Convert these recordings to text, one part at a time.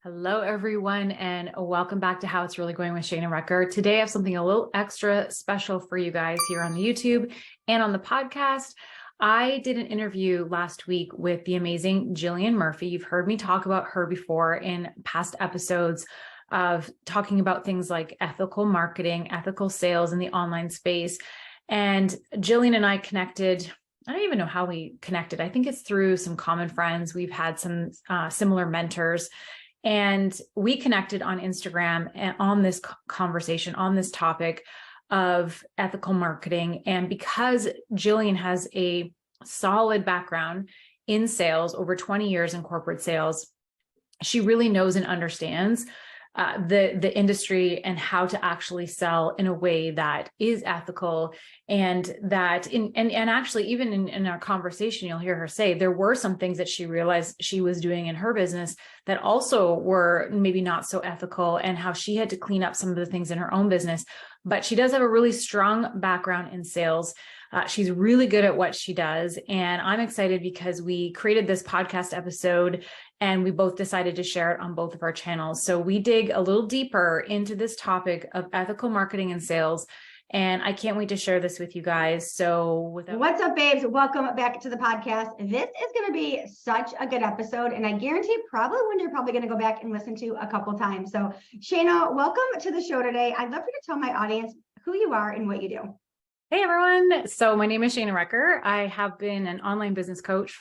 Hello, everyone, and welcome back to How It's Really Going with Shana Recker. Today, I have something a little extra special for you guys here on the YouTube and on the podcast. I did an interview last week with the amazing Jillian Murphy. You've heard me talk about her before in past episodes of talking about things like ethical marketing, ethical sales in the online space. And Jillian and I connected. I don't even know how we connected. I think it's through some common friends. We've had some similar mentors. And we connected on Instagram and on this conversation, on this topic of ethical marketing. And because Jillian has a solid background in sales, over 20 years in corporate sales, she really knows and understands the industry and how to actually sell in a way that is ethical, and that and actually even in our conversation, you'll hear her say there were some things that she realized she was doing in her business that also were maybe not so ethical, and how she had to clean up some of the things in her own business. But she does have a really strong background in sales. She's really good at what she does. And I'm excited because we created this podcast episode and we both decided to share it on both of our channels. So we dig a little deeper into this topic of ethical marketing and sales. And I can't wait to share this with you guys. So what's up, babes? Welcome back to the podcast. This is going to be such a good episode, and I guarantee probably one you're probably going to go back and listen to a couple times. So Shana, welcome to the show today. I'd love for you to tell my audience who you are and what you do. Hey everyone. So my name is Shana Recker. I have been an online business coach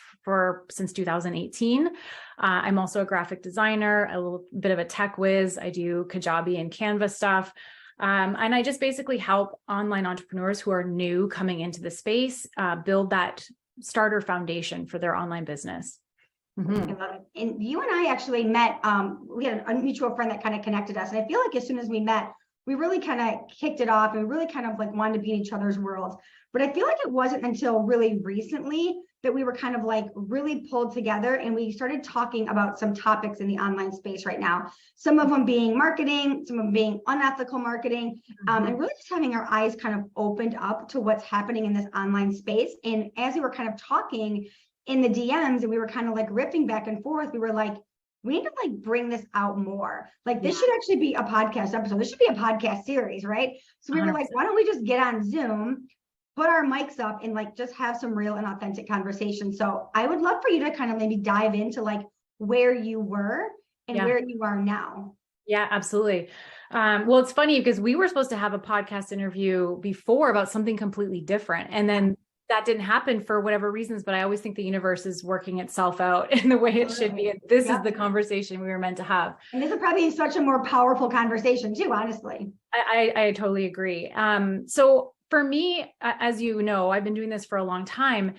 since 2018. I'm also a graphic designer, a little bit of a tech whiz. I do Kajabi and Canva stuff. And I just basically help online entrepreneurs who are new coming into the space build that starter foundation for their online business. Mm-hmm. I love it. And you and I actually met, we had a mutual friend that kind of connected us. And I feel like as soon as we met, we really kind of kicked it off and we really kind of like wanted to be in each other's worlds. But I feel like it wasn't until really recently that we were kind of like really pulled together and we started talking about some topics in the online space right now. Some of them being marketing, some of them being unethical marketing, and really just having our eyes kind of opened up to what's happening in this online space. And as we were kind of talking in the DMs and we were kind of like riffing back and forth, we were like, we need to like bring this out more. Like this should actually be a podcast episode. This should be a podcast series, right? So we were like, why don't we just get on Zoom, put our mics up and like just have some real and authentic conversation. So I would love for you to kind of maybe dive into like where you were and where you are now. Yeah, absolutely. Well, it's funny because we were supposed to have a podcast interview before about something completely different. And then that didn't happen for whatever reasons, but I always think the universe is working itself out in the way it should be. And this is the conversation we were meant to have. And this is probably such a more powerful conversation too, honestly. I totally agree. So for me, as you know, I've been doing this for a long time.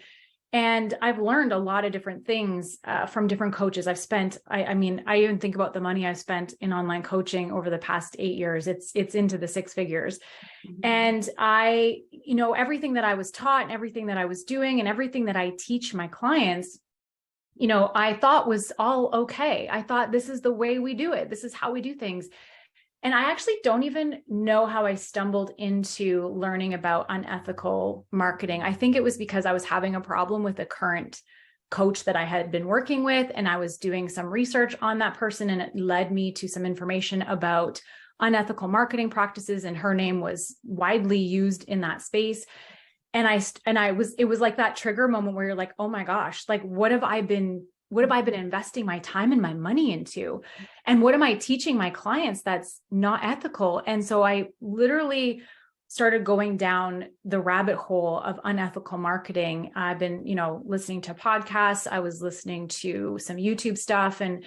And I've learned a lot of different things from different coaches. I've spent, I mean, I even think about the money I've spent in online coaching over the past 8 years. It's into the six figures. And everything that I was taught and everything that I was doing and everything that I teach my clients, I thought was all okay. I thought this is the way we do it. This is how we do things. And I actually don't even know how I stumbled into learning about unethical marketing. I think it was because I was having a problem with a current coach that I had been working with, and I was doing some research on that person, and it led me to some information about unethical marketing practices, and her name was widely used in that space. And it was like that trigger moment where you're like, oh my gosh, like what have I been investing my time and my money into? And what am I teaching my clients that's not ethical? And so I literally started going down the rabbit hole of unethical marketing. I've been, listening to podcasts. I was listening to some YouTube stuff, and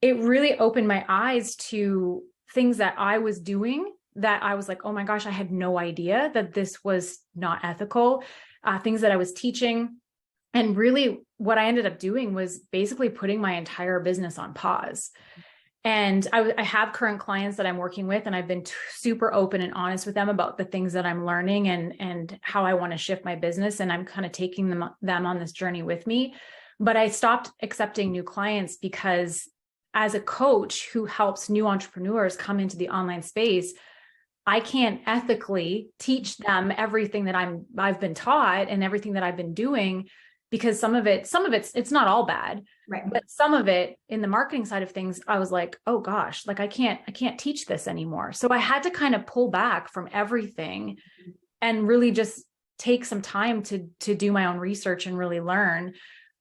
it really opened my eyes to things that I was doing that I was like, oh my gosh, I had no idea that this was not ethical, things that I was teaching. And really what I ended up doing was basically putting my entire business on pause. And I have current clients that I'm working with, and I've been super open and honest with them about the things that I'm learning and how I want to shift my business. And I'm kind of taking them on this journey with me. But I stopped accepting new clients because as a coach who helps new entrepreneurs come into the online space, I can't ethically teach them everything that I've been taught and everything that I've been doing because some of it's not all bad, Right. but some of it in the marketing side of things, I was like, oh gosh, like I can't teach this anymore. So I had to kind of pull back from everything and really just take some time to do my own research and really learn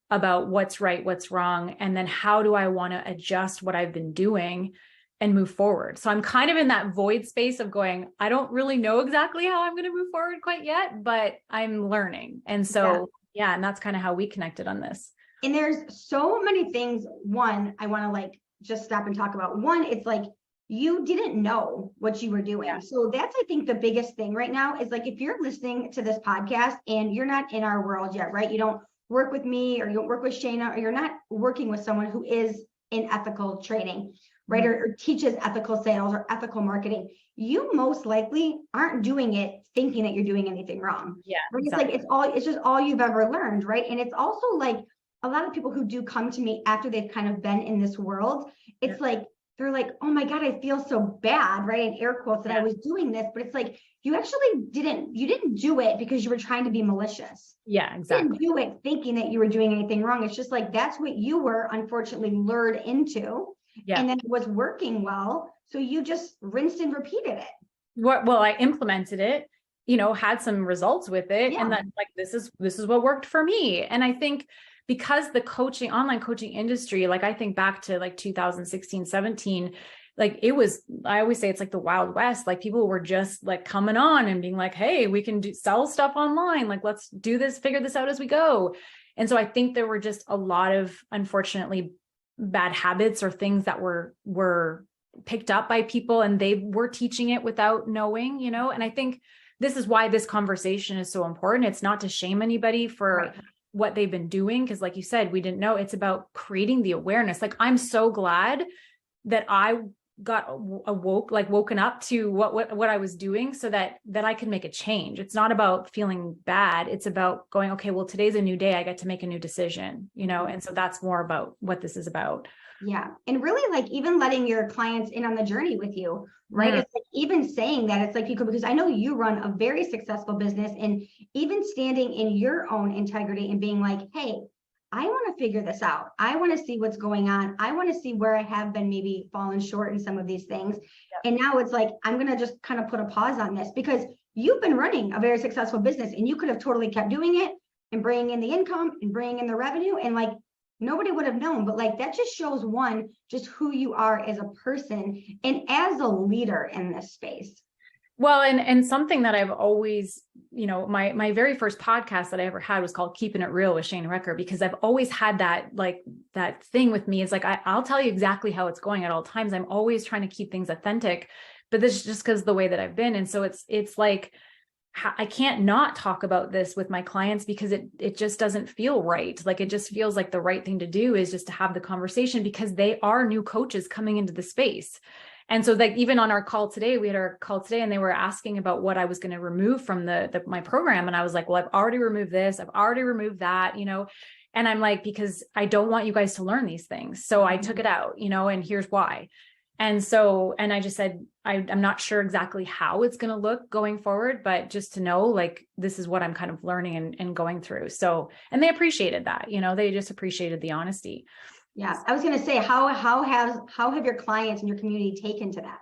about what's right, what's wrong, and then how do I want to adjust what I've been doing and move forward. So I'm kind of in that void space of going, I don't really know exactly how I'm going to move forward quite yet, but I'm learning. And so, yeah, and that's kind of how we connected on this. And there's so many things. One, I want to like just stop and talk about. One, it's like you didn't know what you were doing. Yeah. So that's, I think, the biggest thing right now is like, if you're listening to this podcast and you're not in our world yet, right? You don't work with me, or you don't work with Shana, or you're not working with someone who is in ethical training, right? Mm-hmm. Or teaches ethical sales or ethical marketing. You most likely aren't doing it thinking that you're doing anything wrong. Yeah. Right? Exactly. It's like, it's just all you've ever learned. Right. And it's also like a lot of people who do come to me after they've kind of been in this world, it's like, they're like, oh my God, I feel so bad, right? In air quotes that I was doing this, but it's like, you actually didn't do it because you were trying to be malicious. Yeah, exactly. You didn't do it thinking that you were doing anything wrong. It's just like, that's what you were unfortunately lured into. Yeah. And then it was working well. So you just rinsed and repeated it. Well, I implemented it, had some results with it. Yeah. And then like, this is what worked for me. And I think because the online coaching industry, like I think back to like 2016, 17, like I always say it's like the Wild West. Like people were just like coming on and being like, hey, we can sell stuff online. Like, let's do this, figure this out as we go. And so I think there were just a lot of, unfortunately, bad habits or things that were picked up by people, and they were teaching it without knowing, and I think this is why this conversation is so important. It's not to shame anybody for what they've been doing, because like you said, we didn't know. It's about creating the awareness. Like, I'm so glad that I got woken up to what I was doing, so that I could make a change. It's not about feeling bad. It's about going, okay, well, today's a new day. I get to make a new decision, and so that's more about what this is about. Yeah. And really, like, even letting your clients in on the journey with you, right? It's like, even saying that, it's like, because I know you run a very successful business, and even standing in your own integrity and being like, hey, I want to figure this out. I want to see what's going on. I want to see where I have been maybe fallen short in some of these things. Yep. And now it's like, I'm going to just kind of put a pause on this, because you've been running a very successful business, and you could have totally kept doing it and bringing in the income and bringing in the revenue, and like, nobody would have known. But like, that just shows, one, just who you are as a person and as a leader in this space. Well, and something that I've always, my very first podcast that I ever had was called Keeping It Real with Shana Recker, because I've always had that thing with me. It's like, I'll tell you exactly how it's going at all times. I'm always trying to keep things authentic, but this is just because the way that I've been. And so it's like, I can't not talk about this with my clients, because it just doesn't feel right. Like, it just feels like the right thing to do is just to have the conversation, because they are new coaches coming into the space. And so like, even on our call today, and they were asking about what I was going to remove from my program. And I was like, well, I've already removed this. I've already removed that, and I'm like, because I don't want you guys to learn these things. So I took it out, and here's why. And so, and I just said, I'm not sure exactly how it's going to look going forward, but just to know, like, this is what I'm kind of learning and going through. So, and they appreciated that, they just appreciated the honesty. Yeah. I was going to say, how have your clients and your community taken to that?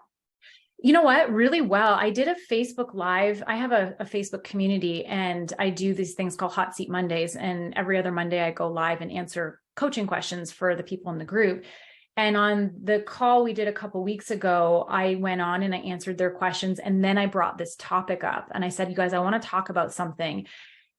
You know what? Really well. I did a Facebook Live. I have a Facebook community, and I do these things called Hot Seat Mondays. And every other Monday I go live and answer coaching questions for the people in the group. And on the call we did a couple of weeks ago, I went on and I answered their questions. And then I brought this topic up and I said, you guys, I want to talk about something.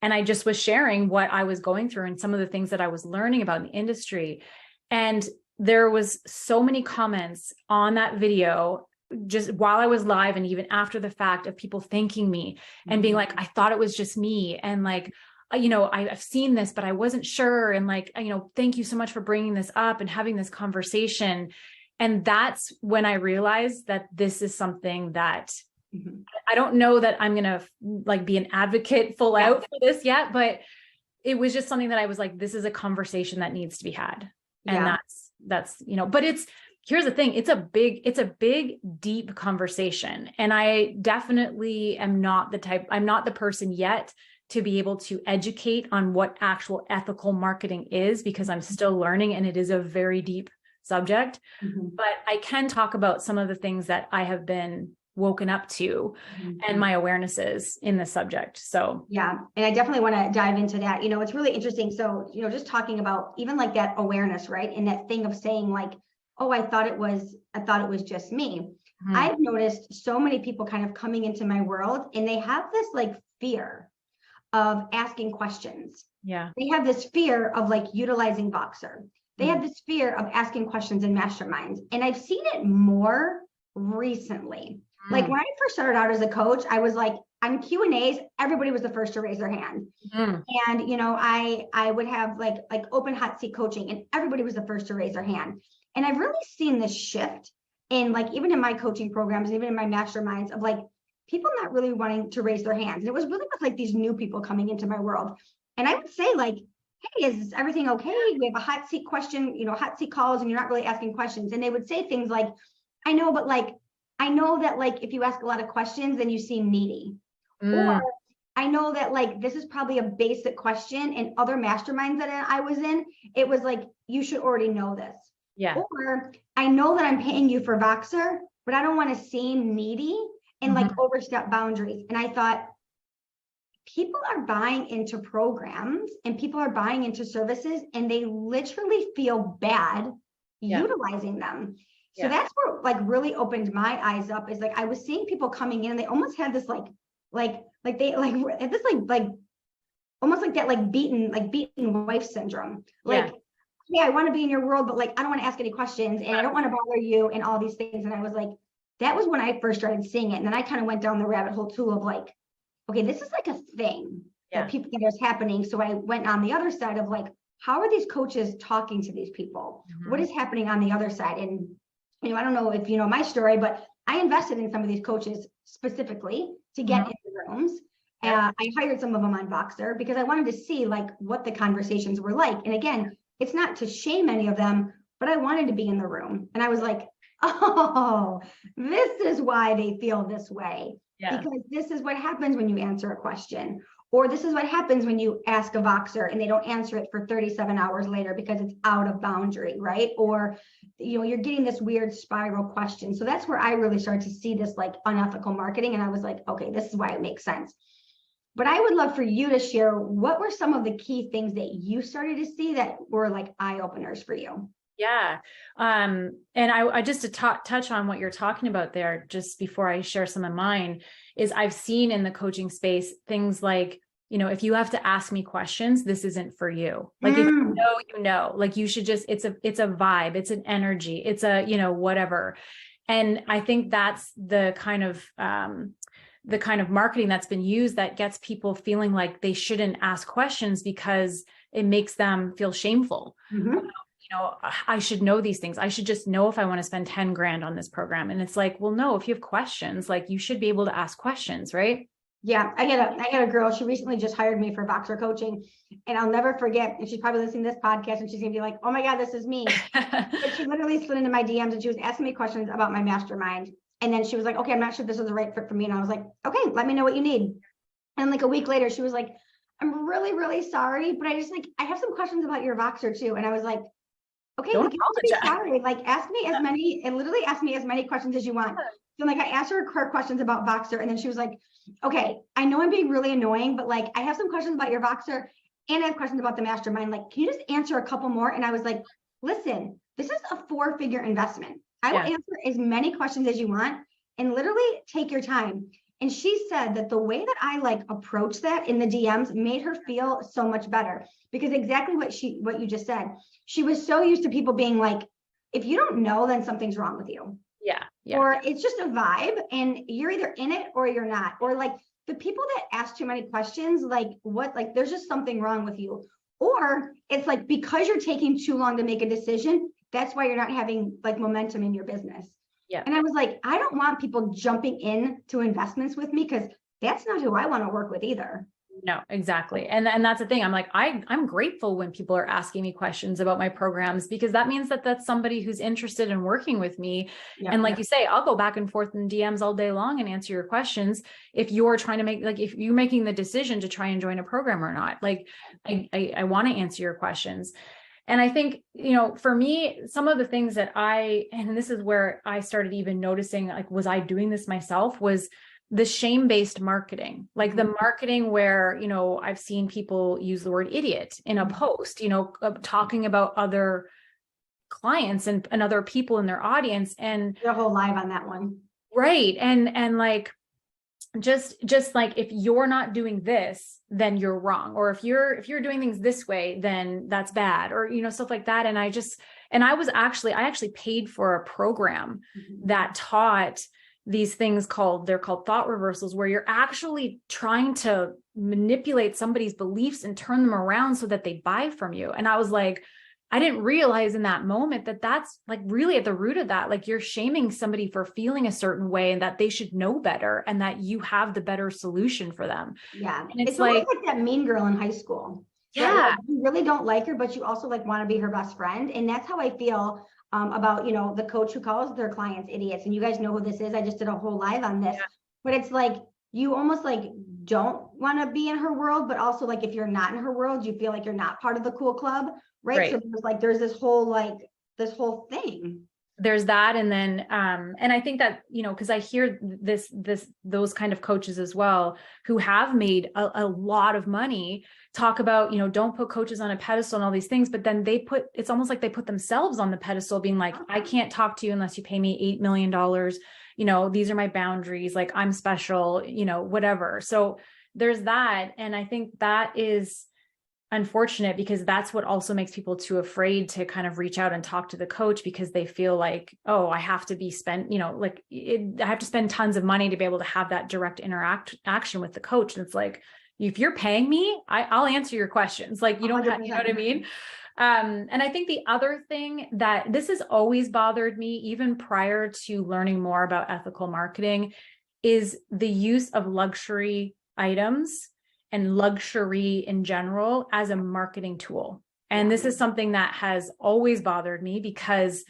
And I just was sharing what I was going through and some of the things that I was learning about in the industry. And there was so many comments on that video, just while I was live and even after the fact, of people thanking me and being like, I thought it was just me. And like, I've seen this, but I wasn't sure. And like, thank you so much for bringing this up and having this conversation. And that's when I realized that this is something that I don't know that I'm going to like be an advocate full out for this yet, but it was just something that I was like, this is a conversation that needs to be had. And that's, but here's the thing. It's a big, deep conversation. And I definitely am not I'm not the person yet to be able to educate on what actual ethical marketing is, because I'm still learning and it is a very deep subject. But I can talk about some of the things that I have been woken up to and my awarenesses in the subject. So yeah, and I definitely want to dive into that. It's really interesting. So, just talking about even like that awareness, right? And that thing of saying like, oh, I thought it was just me. I've noticed so many people kind of coming into my world and they have this like fear of asking questions. yeah. They have this fear of like utilizing Voxer. They have this fear of asking questions in masterminds. And I've seen it more recently. Like when I first started out as a coach, I was like on Q&As, everybody was the first to raise their hand. And, I would have like open hot seat coaching and everybody was the first to raise their hand. And I've really seen this shift in like, even in my coaching programs, even in my masterminds of like people not really wanting to raise their hands. And it was really with like these new people coming into my world. And I would say like, hey, is everything okay? We have a hot seat question, hot seat calls and you're not really asking questions. And they would say things like, I know, but like, I know that like, if you ask a lot of questions, then you seem needy. Or I know that like, this is probably a basic question. And other masterminds that I was in, it was like, you should already know this. Yeah. Or I know that I'm paying you for Voxer, but I don't want to seem needy and like overstep boundaries. And I thought, people are buying into programs and people are buying into services and they literally feel bad utilizing them. So that's where like really opened my eyes up, is like I was seeing people coming in and they almost had this like they like this like almost like that like beaten wife syndrome. Like, yeah, I want to be in your world, but like I don't want to ask any questions and I don't want to bother you and all these things. And I was like, that was when I first started seeing it. And then I kind of went down the rabbit hole too of like, okay, this is like a thing that people that is happening. So I went on the other side of like, how are these coaches talking to these people? What is happening on the other side? And I don't know if you know my story, but I invested in some of these coaches specifically to get into rooms. I hired some of them on Voxer because I wanted to see like what the conversations were like. And again, it's not to shame any of them, but I wanted to be in the room. And I was like, oh, this is why they feel this way. Because this is what happens when you answer a question, or this is what happens when you ask a Voxer and they don't answer it for 37 hours later because it's out of boundary, right? Or, you're getting this weird spiral question. So that's where I really started to see this like unethical marketing. And I was like, okay, this is why it makes sense. But I would love for you to share, what were some of the key things that you started to see that were like eye openers for you? Yeah. And I just to touch on what you're talking about there, just before I share some of mine, is I've seen in the coaching space things like, if you have to ask me questions, this isn't for you. Like, if you know, like you should just, it's a vibe, it's an energy, it's a, whatever. And I think that's the kind of marketing that's been used that gets people feeling like they shouldn't ask questions because it makes them feel shameful. I should know these things. I should just know if I want to spend 10 grand on this program. And it's like, well, no, if you have questions, like you should be able to ask questions, right? Yeah, I got a girl. She recently just hired me for Voxer coaching, and I'll never forget. And she's probably listening to this podcast, and she's gonna be like, "Oh my God, this is me." But she literally slid into my DMs, and she was asking me questions about my mastermind. And then she was like, "Okay, I'm not sure this is the right fit for me." And I was like, "Okay, let me know what you need." And like a week later, she was like, "I'm really, really sorry, but I have some questions about your Voxer too." And I was like, okay, Don't like, you don't have to be sorry. Like, ask me as many, and literally ask me as many questions as you want. So like I asked her questions about Voxer, and then she was like, okay, I know I'm being really annoying, but like I have some questions about your Voxer and I have questions about the mastermind. Like, can you just answer a couple more? And I was like, listen, this is a 4-figure investment. I will answer as many questions as you want and literally take your time. And she said that the way that I like approached that in the DMs made her feel so much better, because exactly what you just said. She was so used to people being like, if you don't know, then something's wrong with you. Yeah. Or it's just a vibe and you're either in it or you're not. Or like the people that ask too many questions, like there's just something wrong with you. Or it's like, because you're taking too long to make a decision, that's why you're not having like momentum in your business. And I was like, I don't want people jumping in to investments with me, because that's not who I want to work with either. No, exactly. And that's the thing. I'm like, I'm grateful when people are asking me questions about my programs, because that means that that's somebody who's interested in working with me. Yep. And like you say, I'll go back and forth in DMs all day long and answer your questions. If you're trying to make, like, if you're making the decision to try and join a program or not, like, I want to answer your questions. And I think, for me, some of the things that and this is where I started even noticing, like, was I doing this myself, was the shame-based marketing, like the marketing where, I've seen people use the word idiot in a post, talking about other clients and other people in their audience. And the whole live on that one. Right. And like, just like, if you're not doing this, then you're wrong. Or if you're doing things this way, then that's bad, or, stuff like that. And I actually paid for a program that taught these things they're called thought reversals, where you're actually trying to manipulate somebody's beliefs and turn them around so that they buy from you. And I was like, I didn't realize in that moment that that's like really at the root of that. Like, you're shaming somebody for feeling a certain way and that they should know better and that you have the better solution for them. Yeah. And it's like that mean girl in high school. Yeah. Like, you really don't like her, but you also like want to be her best friend. And that's how I feel about, the coach who calls their clients idiots. And you guys know who this is. I just did a whole live on this, but it's like, you almost like don't want to be in her world, but also like, if you're not in her world, you feel like you're not part of the cool club. Right. So there's this whole thing. There's that. And then, and I think that, cause I hear those kind of coaches as well, who have made a lot of money, talk about, don't put coaches on a pedestal and all these things, but then it's almost like they put themselves on the pedestal, being like, I can't talk to you unless you pay me $8 million. These are my boundaries. Like, I'm special, whatever. So there's that. And I think that is unfortunate, because that's what also makes people too afraid to kind of reach out and talk to the coach, because they feel like, oh, I have to I have to spend tons of money to be able to have that direct action with the coach. And it's like, if you're paying me, I'll answer your questions. Like, you don't have, you know what I mean? And I think the other thing that this has always bothered me, even prior to learning more about ethical marketing, is the use of luxury items and luxury in general as a marketing tool. And this is something that has always bothered me, because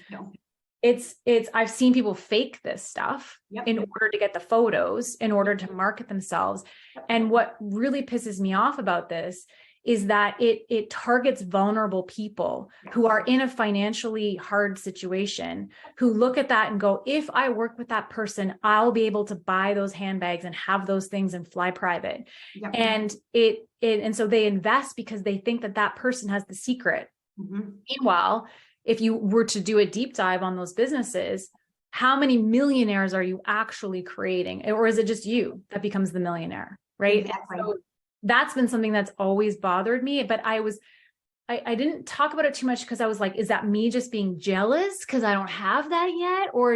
I've seen people fake this stuff in order to get the photos, in order to market themselves. And what really pisses me off about this is that it targets vulnerable people who are in a financially hard situation, who look at that and go, if I work with that person, I'll be able to buy those handbags and have those things and fly private. And and so they invest because they think that person has the secret. Meanwhile, if you were to do a deep dive on those businesses, how many millionaires are you actually creating? Or is it just you that becomes the millionaire? Right. Exactly. So that's been something that's always bothered me, but I didn't talk about it too much, because I was like, is that me just being jealous because I don't have that yet? Or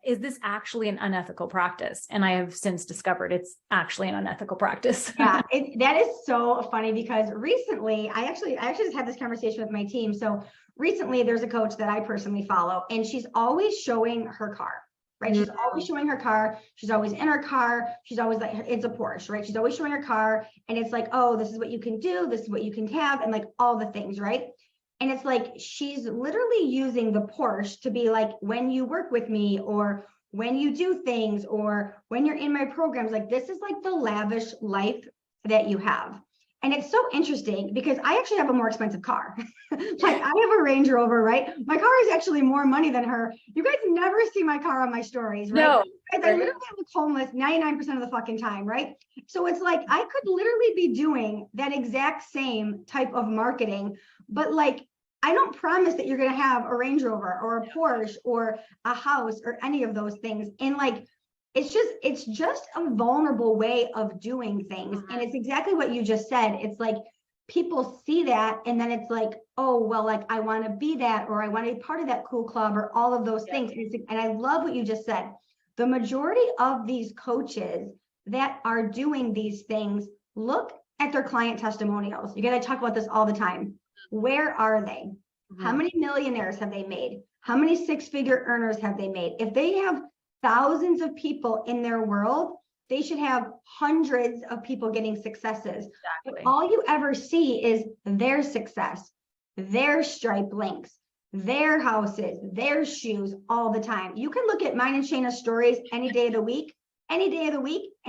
is this actually an unethical practice? And I have since discovered it's actually an unethical practice. Yeah, that is so funny, because recently I actually just had this conversation with my team. So recently there's a coach that I personally follow, and she's always showing her car. Right. She's always showing her car. She's always in her car. She's always like, it's a Porsche, right? She's always showing her car. And it's like, oh, this is what you can do. This is what you can have. And like all the things, right? And it's like, she's literally using the Porsche to be like, when you work with me, or when you do things, or when you're in my programs, like, this is like the lavish life that you have. And it's so interesting, because I actually have a more expensive car. Like, I have a Range Rover, right? My car is actually more money than her. You guys never see my car on my stories, right? No. I literally look homeless 99% of the fucking time, right? So it's like, I could literally be doing that exact same type of marketing, but like, I don't promise that you're going to have a Range Rover or a Porsche or a house or any of those things. And like, it's just a vulnerable way of doing things. And it's exactly what you just said. It's like, people see that, and then it's like, oh, well, like, I want to be that, or I want to be part of that cool club, or all of those things. And I love what you just said. The majority of these coaches that are doing these things, look at their client testimonials. You got to talk about this all the time. Where are they? How many millionaires have they made? How many six-figure earners have they made? If they have thousands of people in their world, they should have hundreds of people getting successes. Exactly. But all you ever see is their success, their stripe links, their houses, their shoes all the time. You can look at mine and Shana's stories any day of the week, and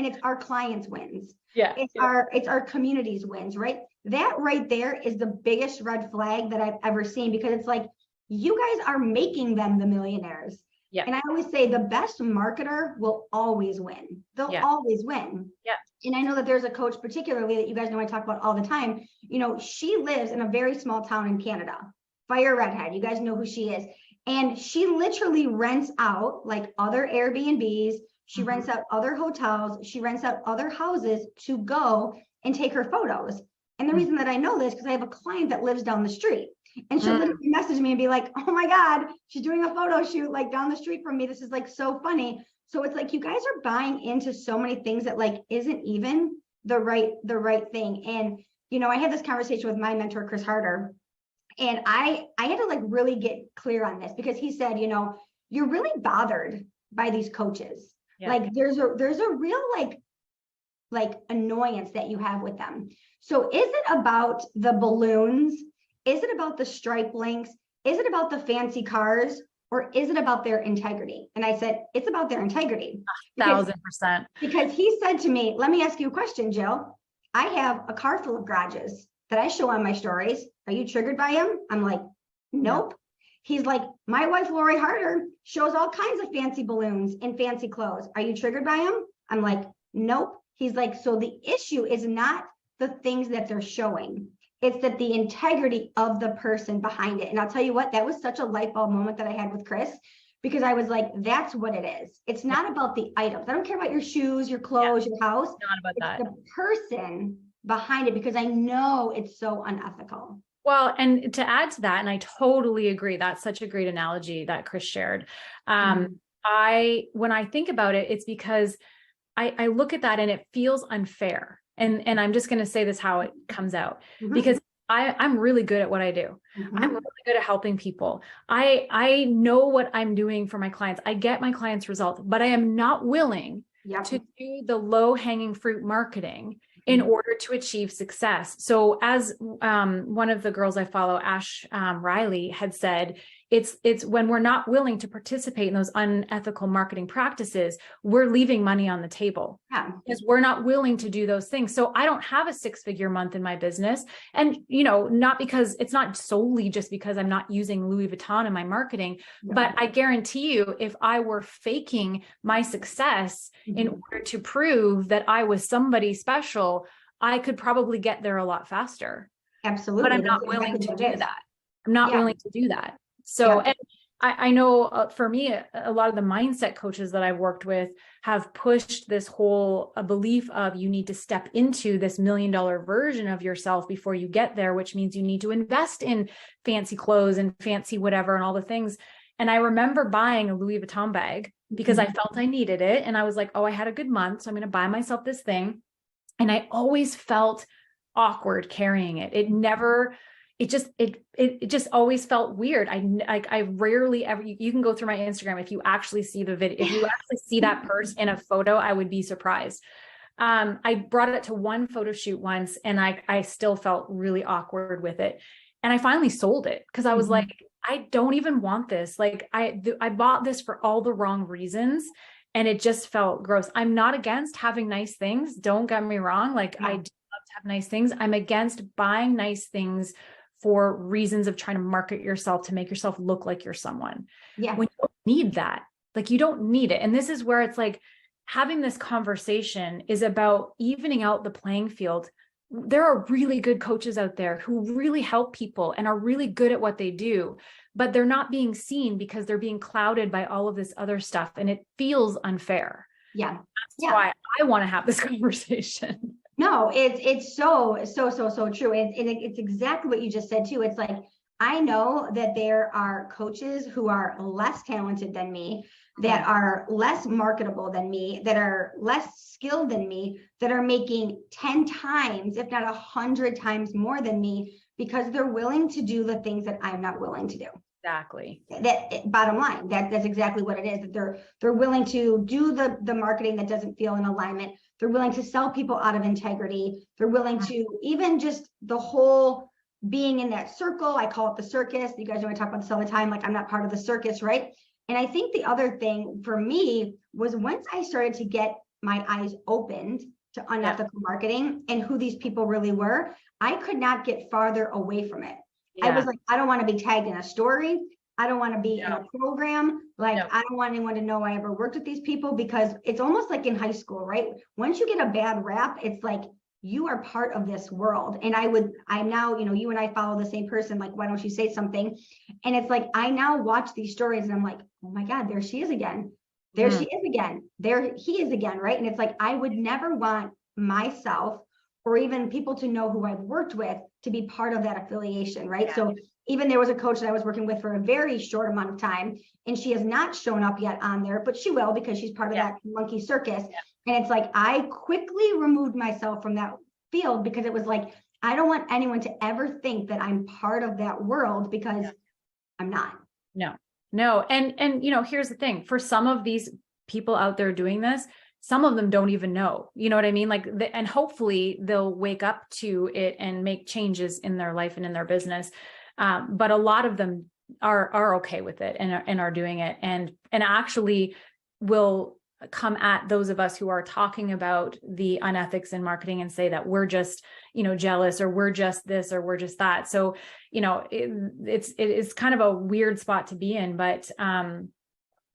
it's our clients' wins. Yeah. It's our community's wins, right? That right there is the biggest red flag that I've ever seen, because it's like, you guys are making them the millionaires. Yeah. And I always say the best marketer will always win. They'll always win. Yeah. And I know that there's a coach particularly that you guys know I talk about all the time. You know, she lives in a very small town in Canada, Fire Redhead. You guys know who she is. And she literally rents out like other Airbnbs. She rents out other hotels. She rents out other houses to go and take her photos. And the reason that I know this, because I have a client that lives down the street. And she'll literally message me and be like, oh my God, she's doing a photo shoot like down the street from me. This is like so funny. So it's like, you guys are buying into so many things that like isn't even the right thing. And, you know, I had this conversation with my mentor, Chris Harder, and I had to like really get clear on this, because he said, you know, you're really bothered by these coaches. Yeah. Like there's a real like annoyance that you have with them. So is it about the balloons? Is it about the stripe links? Is it about the fancy cars? Or is it about their integrity? And I said, it's about their integrity. 1,000%. Because he said to me, let me ask you a question, Jill. I have a car full of garages that I show on my stories. Are you triggered by him? I'm like, nope. He's like, my wife, Lori Harder, shows all kinds of fancy balloons and fancy clothes. Are you triggered by him? I'm like, nope. He's like, so the issue is not the things that they're showing. It's that the integrity of the person behind it. And I'll tell you what, that was such a light bulb moment that I had with Chris, because I was like, that's what it is. It's not about the items. I don't care about your shoes, your clothes, your house. Not about that. The person behind it, because I know it's so unethical. Well, and to add to that, and I totally agree, that's such a great analogy that Chris shared. When I think about it, it's because I look at that and it feels unfair. And I'm just going to say this how it comes out, because I'm really good at what I do. I'm really good at helping people. I know what I'm doing for my clients. I get my clients results, but I am not willing to do the low hanging fruit marketing in order to achieve success. So as one of the girls I follow, Ash Riley, had said, it's when we're not willing to participate in those unethical marketing practices, we're leaving money on the table because we're not willing to do those things. So I don't have a 6-figure month in my business. And, you know, not because it's not solely just because I'm not using Louis Vuitton in my marketing, but I guarantee you, if I were faking my success in order to prove that I was somebody special, I could probably get there a lot faster. Absolutely. But I'm not willing to do that. I'm not willing to do that. So, and I know for me, a lot of the mindset coaches that I've worked with have pushed this whole belief of you need to step into this $1 million version of yourself before you get there, which means you need to invest in fancy clothes and fancy whatever and all the things. And I remember buying a Louis Vuitton bag because I felt I needed it. And I was like, oh, I had a good month, so I'm going to buy myself this thing. And I always felt awkward carrying it. It just always felt weird. I rarely ever, you can go through my Instagram. If you actually see the video, if you actually see that purse in a photo, I would be surprised. I brought it to one photo shoot once and I still felt really awkward with it. And I finally sold it because I was like, I don't even want this. Like I bought this for all the wrong reasons. And it just felt gross. I'm not against having nice things. Don't get me wrong. Like I do love to have nice things. I'm against buying nice things for reasons of trying to market yourself to make yourself look like you're someone. When you don't need that, like you don't need it. And this is where it's like having this conversation is about evening out the playing field. There are really good coaches out there who really help people and are really good at what they do, but they're not being seen because they're being clouded by all of this other stuff. And it feels unfair. That's why I want to have this conversation. No, it's so true. It's exactly what you just said too. It's like, I know that there are coaches who are less talented than me, that are less marketable than me, that are less skilled than me, that are making 10 times, if not 100 times more than me, because they're willing to do the things that I'm not willing to do. Exactly. That bottom line, that's exactly what it is, that they're willing to do the marketing that doesn't feel in alignment. They're willing to sell people out of integrity. They're willing to even just the whole being in that circle. I call it the circus. You guys know I talk about this all the time. Like, I'm not part of the circus, right? And I think the other thing for me was once I started to get my eyes opened to unethical marketing and who these people really were, I could not get farther away from it. I was like, I don't want to be tagged in a story. I don't want to be in a program. Like, I don't want anyone to know I ever worked with these people, because it's almost like in high school, right? Once you get a bad rap, it's like, you are part of this world. And I'm now, you and I follow the same person. Like, why don't you say something? And it's like, I now watch these stories and I'm like, oh my God, there she is again. There she is again. There he is again, right? And it's like, I would never want myself or even people to know who I've worked with to be part of that affiliation, right? So even there was a coach that I was working with for a very short amount of time, and she has not shown up yet on there, but she will, because she's part of that monkey circus. And it's like, I quickly removed myself from that field, because it was like, I don't want anyone to ever think that I'm part of that world, because I'm not. No. And here's the thing, for some of these people out there doing this, some of them don't even know, you know what I mean? Like, and hopefully they'll wake up to it and make changes in their life and in their business. But a lot of them are okay with it and are doing it, and actually will come at those of us who are talking about the unethics in marketing and say that we're just, jealous, or we're just this, or we're just that. So, it is kind of a weird spot to be in. But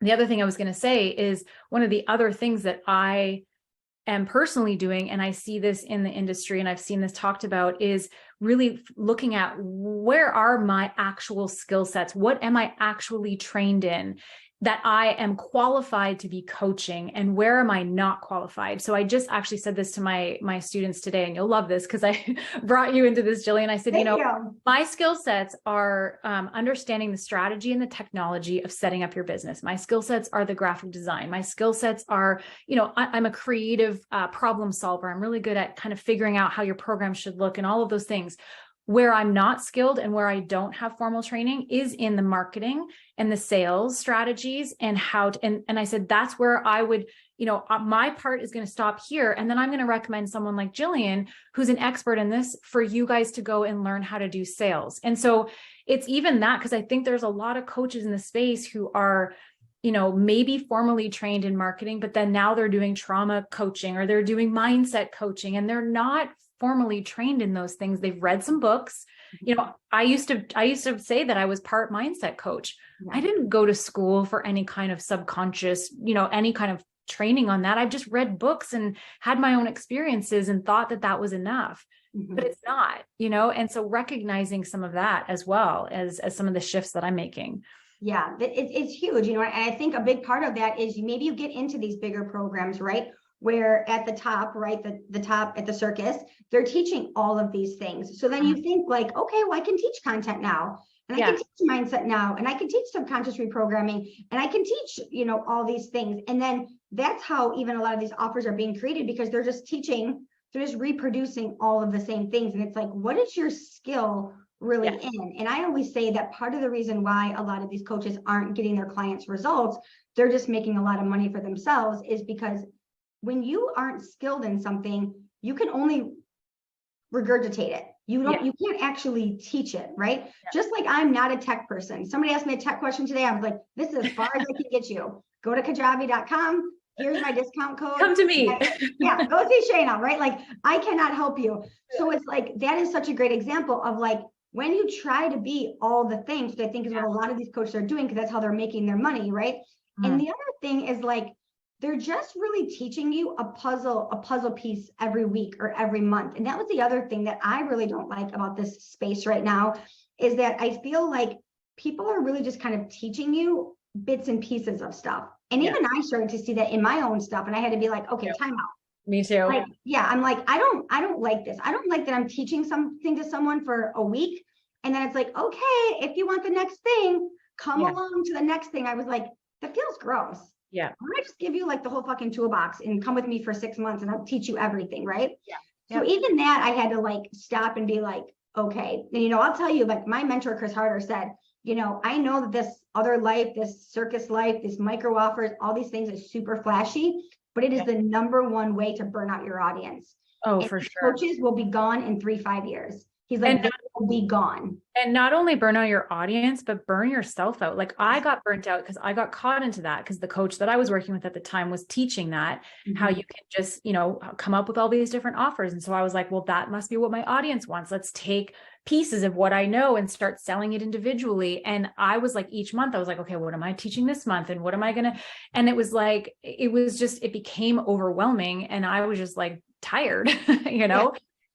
the other thing I was going to say is, one of the other things that I am personally doing, and I see this in the industry and I've seen this talked about, is really looking at, where are my actual skill sets? What am I actually trained in that I am qualified to be coaching, and where am I not qualified? So I just actually said this to my students today, and you'll love this because I brought you into this, Jillian. I said, my skill sets are understanding the strategy and the technology of setting up your business. My skill sets are the graphic design. My skill sets are, I'm a creative problem solver. I'm really good at kind of figuring out how your program should look and all of those things. Where I'm not skilled and where I don't have formal training is in the marketing and the sales strategies and how to, and I said, that's where I would, my part is going to stop here. And then I'm going to recommend someone like Jillian, who's an expert in this, for you guys to go and learn how to do sales. And so it's even that, because I think there's a lot of coaches in the space who are, maybe formally trained in marketing, but then now they're doing trauma coaching or they're doing mindset coaching, and they're not formally trained in those things. They've read some books. I used to say that I was part mindset coach. I didn't go to school for any kind of subconscious, any kind of training on that. I've just read books and had my own experiences and thought that that was enough, but it's not, and so recognizing some of that as well as some of the shifts that I'm making. Yeah, it's huge, and I think a big part of that is maybe you get into these bigger programs, right? Where at the top, right, the top at the circus, they're teaching all of these things. So then you think like, okay, well, I can teach content now, and I can teach mindset now, and I can teach subconscious reprogramming, and I can teach, all these things. And then that's how even a lot of these offers are being created, because they're just teaching, they're just reproducing all of the same things. And it's like, what is your skill really in? And I always say that part of the reason why a lot of these coaches aren't getting their clients results, they're just making a lot of money for themselves, is because when you aren't skilled in something, you can only regurgitate it. You can't actually teach it, right? Just like I'm not a tech person. Somebody asked me a tech question today. I was like, this is as far as I can get you. Go to kajabi.com. Here's my discount code. Come to me. Go see Shana, right? Like, I cannot help you. So it's like, that is such a great example of like, when you try to be all the things, which I think is what a lot of these coaches are doing, because that's how they're making their money, right? And the other thing is like, they're just really teaching you a puzzle piece every week or every month. And that was the other thing that I really don't like about this space right now, is that I feel like people are really just kind of teaching you bits and pieces of stuff. And even I started to see that in my own stuff. And I had to be like, okay, time out. Me too. Like, I'm like, I don't like this. I don't like that I'm teaching something to someone for a week. And then it's like, okay, if you want the next thing, come along to the next thing. I was like, that feels gross. Yeah. I'm gonna just give you like the whole fucking toolbox and come with me for 6 months and I'll teach you everything, right? So even that, I had to like stop and be like, okay. And I'll tell you, like my mentor, Chris Harder, said, I know that this other life, this circus life, this micro offers, all these things is super flashy, but it is the number one way to burn out your audience. Oh, And for sure. coaches will be gone in 3-5 years. He's like, they will be gone. And not only burn out your audience, but burn yourself out. Like I got burnt out because I got caught into that because the coach that I was working with at the time was teaching that how you can just, come up with all these different offers. And so I was like, well, that must be what my audience wants. Let's take pieces of what I know and start selling it individually. And I was like, each month I was like, okay, what am I teaching this month? And what am I going to, and it was like, it became overwhelming. And I was just like tired, Yeah.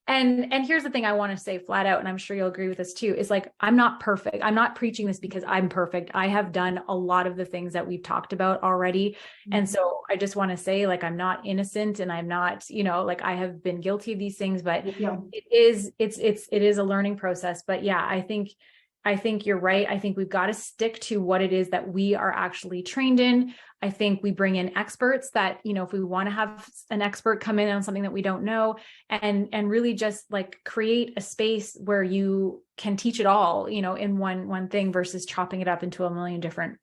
And here's the thing I want to say flat out, and I'm sure you'll agree with this too, is like, I'm not perfect. I'm not preaching this because I'm perfect. I have done a lot of the things that we've talked about already. And so I just want to say, like, I'm not innocent and I'm not, like I have been guilty of these things, but it is a learning process. But yeah, I think you're right. I think we've got to stick to what it is that we are actually trained in. I think we bring in experts that, if we want to have an expert come in on something that we don't know and really just like create a space where you can teach it all, in one thing versus chopping it up into a million different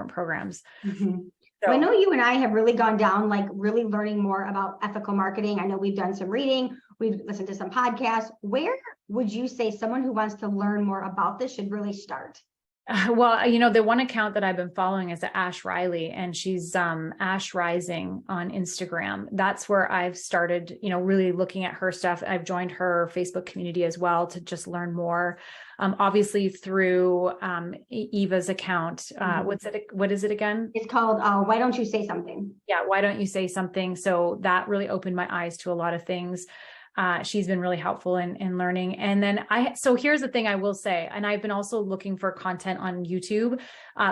programs. So I know you and I have really gone down, like really learning more about ethical marketing. I know we've done some reading, we've listened to some podcasts. Where would you say someone who wants to learn more about this should really start? Well, the one account that I've been following is Ash Riley, and she's Ash Rising on Instagram. That's where I've started, really looking at her stuff. I've joined her Facebook community as well to just learn more. Obviously through Eva's account. What is it again? It's called Why Don't You Say Something? Yeah, Why Don't You Say Something? So that really opened my eyes to a lot of things. She's been really helpful in learning. And then so here's the thing I will say, and I've been also looking for content on YouTube,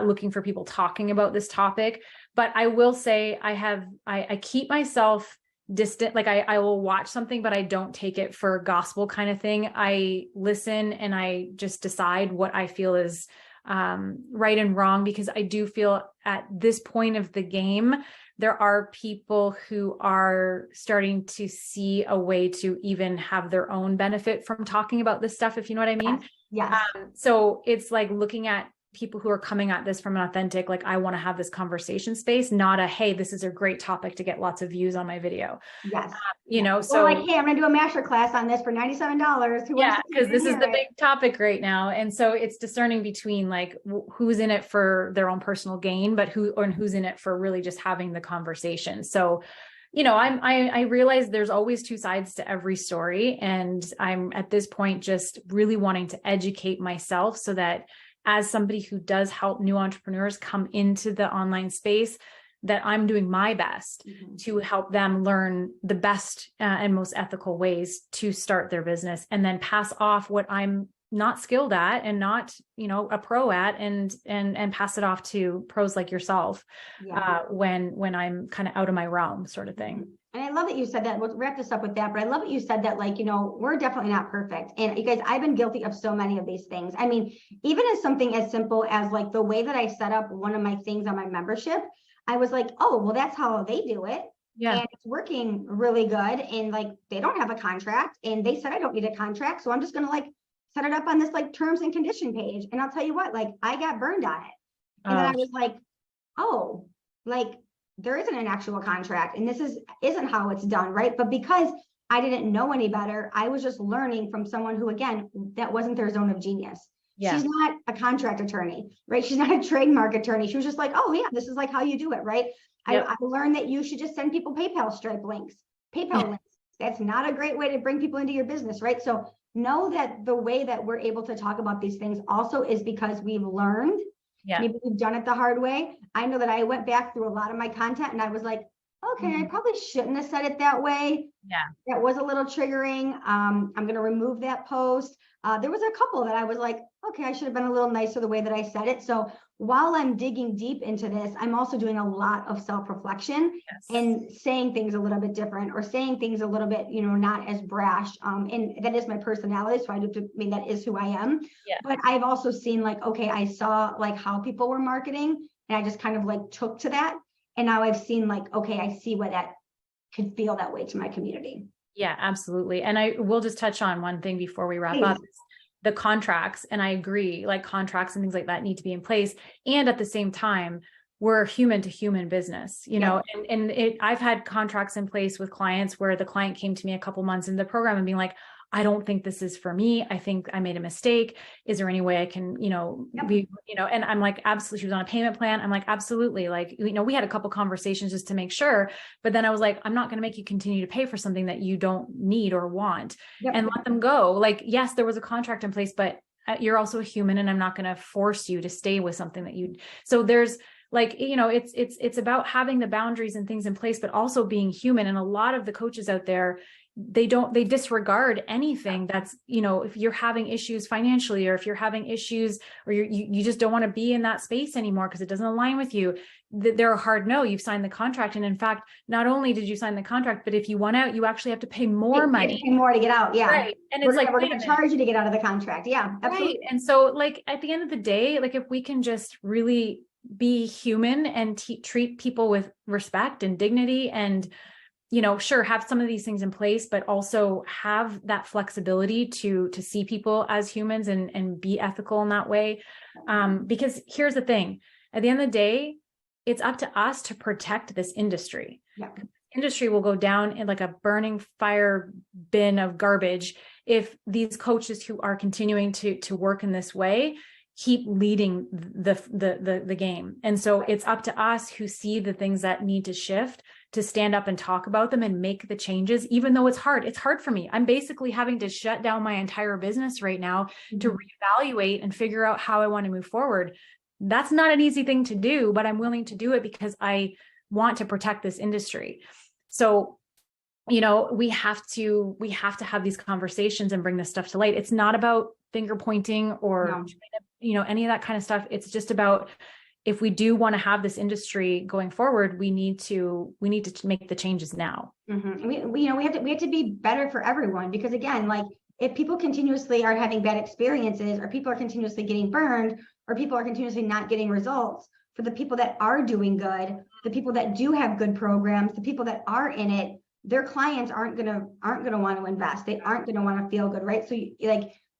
looking for people talking about this topic, but I will say I keep myself distant. Like I will watch something, but I don't take it for gospel kind of thing. I listen and I just decide what I feel is right and wrong, because I do feel at this point of the game, there are people who are starting to see a way to even have their own benefit from talking about this stuff, if you know what I mean. Yes. So it's like looking at people who are coming at this from an authentic, like, I want to have this conversation space, not a, hey, this is a great topic to get lots of views on my video. Yes. So like, hey, I'm going to do a master class on this for $97. Yeah, because this is the big topic right now. And so it's discerning between like who's in it for their own personal gain, but who's in it for really just having the conversation. So, I realize there's always two sides to every story. And I'm at this point just really wanting to educate myself so that as somebody who does help new entrepreneurs come into the online space, that I'm doing my best to help them learn the best and most ethical ways to start their business, and then pass off what I'm not skilled at and not, a pro at, and pass it off to pros like yourself when I'm kind of out of my realm, sort of thing. And I love that you said that. We'll wrap this up with that, but I love that you said that, like, we're definitely not perfect. And you guys, I've been guilty of so many of these things. I mean, even as something as simple as like the way that I set up one of my things on my membership, I was like, oh, well, that's how they do it. Yeah. And it's working really good. And like, they don't have a contract, and they said, I don't need a contract. So I'm just going to like set it up on this like terms and condition page. And I'll tell you what, like, I got burned on it. And then I was like, oh, like, there isn't an actual contract, and this isn't how it's done, right? But because I didn't know any better, I was just learning from someone who, again, that wasn't their zone of genius. Yeah. She's not a contract attorney, right? She's not a trademark attorney. She was just like, oh yeah, this is like how you do it, right? Yep. I learned that you should just send people PayPal Stripe links, links. That's not a great way to bring people into your business, right? So know that the way that we're able to talk about these things also is because we've learned. Yeah. Maybe we've done it the hard way. I know that I went back through a lot of my content and I was like, okay, I probably shouldn't have said it that way. Yeah. That was a little triggering. I'm going to remove that post. There was a couple that I was like, okay, I should have been a little nicer the way that I said it. So while I'm digging deep into this, I'm also doing a lot of self-reflection and saying things a little bit different, or saying things a little bit, not as brash. And that is my personality. So that is who I am. Yeah. But I've also seen like, okay, I saw like how people were marketing, and I just kind of like took to that. And now I've seen like, okay, I see why that could feel that way to my community. Yeah, absolutely. And I will just touch on one thing before we wrap up. the contracts, and I agree, like contracts and things like that need to be in place. And at the same time, we're human to human business, you know, I've had contracts in place with clients where the client came to me a couple months into the program and being like, I don't think this is for me. I think I made a mistake. Is there any way I can, be, and I'm like, absolutely. She was on a payment plan. I'm like, absolutely. Like, we had a couple conversations just to make sure, but then I was like, I'm not going to make you continue to pay for something that you don't need or want, and let them go. Like, yes, there was a contract in place, but you're also a human, and I'm not going to force you to stay with something that so there's, like, it's about having the boundaries and things in place, but also being human. And a lot of the coaches out there, they disregard anything that's, if you're having issues financially, or if you're having issues, or you just don't want to be in that space anymore because it doesn't align with you, they're a hard no. You've signed the contract. And in fact, not only did you sign the contract, but if you want out, you actually have to pay more money. Pay more to get out. Yeah. Right. And it's we're going to charge you to get out of the contract. Yeah, absolutely. Right. And so, like, at the end of the day, like, if we can just really be human and treat people with respect and dignity, and, sure, have some of these things in place, but also have that flexibility to see people as humans and be ethical in that way. Because here's the thing, at the end of the day, it's up to us to protect this industry. Yeah. Industry will go down in like a burning fire bin of garbage if these coaches who are continuing to work in this way keep leading the game. And so it's up to us who see the things that need to shift to stand up and talk about them and make the changes, even though it's hard. It's hard for me. I'm basically having to shut down my entire business right now to reevaluate and figure out how I want to move forward. That's not an easy thing to do, but I'm willing to do it because I want to protect this industry. So, we have to have these conversations and bring this stuff to light. It's not about finger pointing or, any of that kind of stuff. It's just about, if we do want to have this industry going forward, we need to make the changes now. Mm-hmm. We have to be better for everyone, because again, like, if people continuously are having bad experiences, or people are continuously getting burned, or people are continuously not getting results, for the people that are doing good, the people that do have good programs, the people that are in it, their clients aren't gonna want to invest. They aren't gonna want to feel good, right? So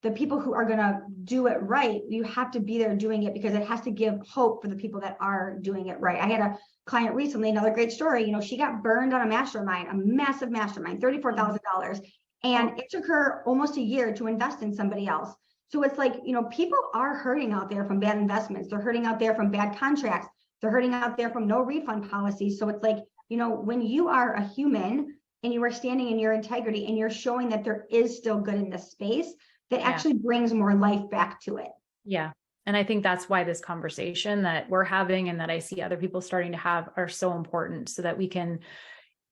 the people who are gonna do it right, you have to be there doing it, because it has to give hope for the people that are doing it right. I had a client recently, another great story. She got burned on a mastermind, a massive mastermind, $34,000, and it took her almost a year to invest in somebody else. So it's like, people are hurting out there from bad investments. They're hurting out there from bad contracts. They're hurting out there from no refund policies. So it's like, when you are a human and you are standing in your integrity and you're showing that there is still good in this space, that actually brings more life back to it. Yeah. And I think that's why this conversation that we're having and that I see other people starting to have are so important, so that we can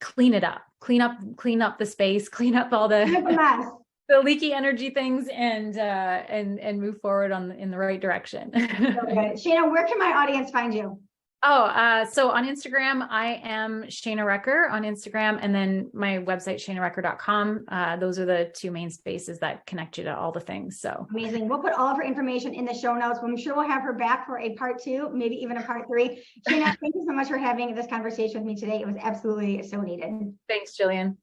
clean it up, clean up the space, clean up all the leaky energy things, and move forward in the right direction. Okay. Shana, where can my audience find you? So on Instagram, I am Shana Recker on Instagram, and then my website, shanarecker.com. Those are the two main spaces that connect you to all the things. So amazing. We'll put all of her information in the show notes. I'm sure we'll have her back for a part 2, maybe even a part 3. Shana, thank you so much for having this conversation with me today. It was absolutely so needed. Thanks, Jillian.